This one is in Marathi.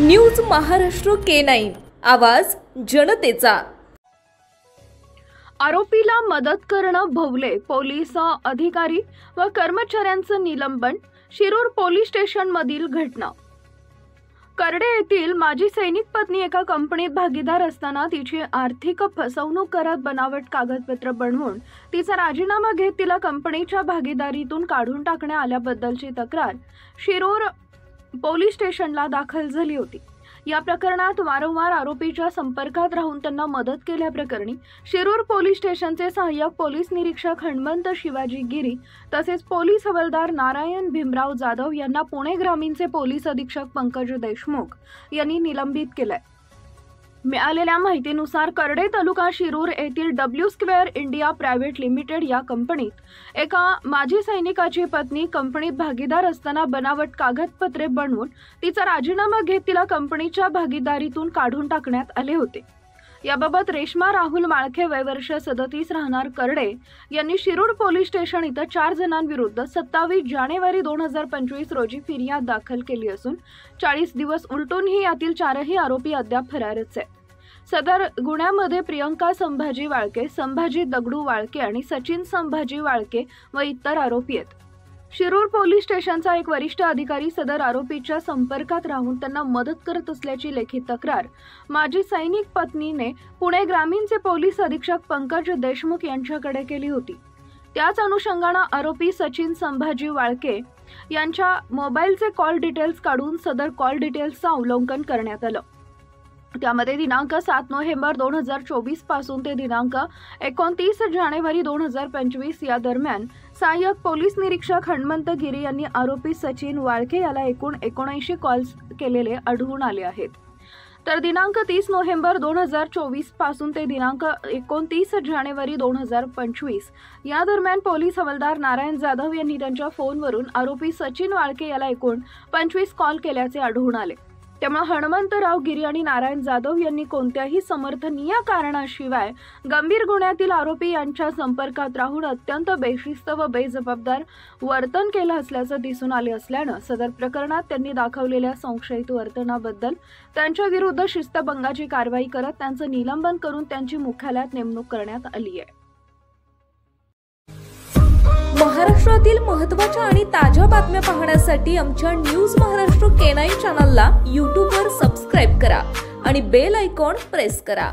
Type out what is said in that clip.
न्यूज महाराष्ट्र K9 आवाज जनतेचा। आरोपीला मदत करणं भोवले पोलीस अधिकारी व कर्मचाऱ्यांचं निलंबन। शिरूर पोलीस स्टेशन मधील घटना। करडे येथील माजी सैनिक पत्नी एका कंपनीत भागीदार असताना तिची आर्थिक फसवणूक करत बनावट कागदपत्र बनवून तिचा राजीनामा घेत तिला कंपनीच्या भागीदारीतून काढून टाकण्यात आल्याबद्दलची तक्रार शिरूर पोलीस स्टेशनला दाखल झाली होती। या प्रकरणात वारंवार आरोपीच्या संपर्कात राहून त्यांना मदत केल्याप्रकरणी शिरूर पोलीस स्टेशनचे सहाय्यक पोलीस निरीक्षक हनुमंत शिवाजी गिरी तसेच पोलीस हवालदार नारायण भीमराव जाधव यांना पुणे ग्रामीणचे पोलीस अधीक्षक पंकज देशमुख यांनी निलंबित केले। मिळालेल्या माहितीनुसार करडे तालुका शिरूर येथील W Square India private limited या कंपनीत एका माजी सैनिकाची पत्नी कंपनीत भागीदार असताना बनावट कागदपत्रे बनवून तिचा राजीनामा घेत तिला कंपनीच्या भागीदारीतून काढून टाकण्यात आले होते। याबाबत रेश्मा राहुल माळखे वय वर्ष 37 राहणार करडे यांनी शिरूर पोलीस स्टेशन इथं 4 जणांविरुद्ध 27 जानेवारी 2025 रोजी फिर्याद दाखल केली असून 40 दिवस उलटूनही यातील 4ही आरोपी अद्याप फरारच आहेत। सदर गुन्ह्यामध्ये प्रियंका संभाजी वाळके, संभाजी दगडू वाळके आणि सचिन संभाजी वाळके व इतर आरोपी आहेत। शिरूर पोलीस स्टेशनचा एक वरिष्ठ अधिकारी सदर आरोपीच्या संपर्कात राहून त्यांना मदत करत असल्याची लेखी तक्रार माजी सैनिक पत्नीने पुणे ग्रामीणचे पोलीस अधीक्षक पंकज देशमुख यांच्याकडे केली होती। त्याच अनुषंगाने आरोपी सचिन संभाजी वाळके यांच्या मोबाईलचे कॉल डिटेल्स काढून सदर कॉल डिटेल्सचं अवलोकन करण्यात आलं। त्यामध्ये दिनांक 7 नोव्हेंबर 2024 पासून ते दिनांक 29 जानेवारी 2025 या दरम्यान सहाय्यक पोलीस निरीक्षक हनुमंत गिरी यांनी आरोपी सचिन वाळके याला एकूण 79 कॉल्स केलेले आढळून आले आहेत। तर दिनांक 30 नोव्हेंबर 2024 पासून ते दिनांक 29 जानेवारी 2025 या दरम्यान पोलीस हवालदार नारायण जाधव यांनी त्यांच्या फोनवरून आरोपी सचिन वाळके याला एकूण 25 कॉल केल्याचे आढळून आले। त्यामुळे हनुमंतराव गिरी आणि नारायण जाधव यांनी कोणत्याही समर्थनीय कारणाशिवाय गंभीर गुन्ह्यातील आरोपी यांच्या संपर्कात राहून अत्यंत बेशिस्त व बेजबाबदार वर्तन केलं असल्याचं दिसून आले असल्यानं सदर प्रकरणात त्यांनी दाखवलेल्या संशयित वर्तनाबद्दल त्यांच्या विरुद्ध शिस्तभंगाची कारवाई करत त्यांचं निलंबन करून त्यांची मुख्यालयात नेमणूक करण्यात आली आहे। महाराष्ट्रातील महत्त्वाच्या आणि ताज्या बातम्या पाहण्यासाठी आमच्या न्यूज महाराष्ट्र K9 चॅनलला YouTube वर सबस्क्राइब करा आणि बेल आयकॉन प्रेस करा।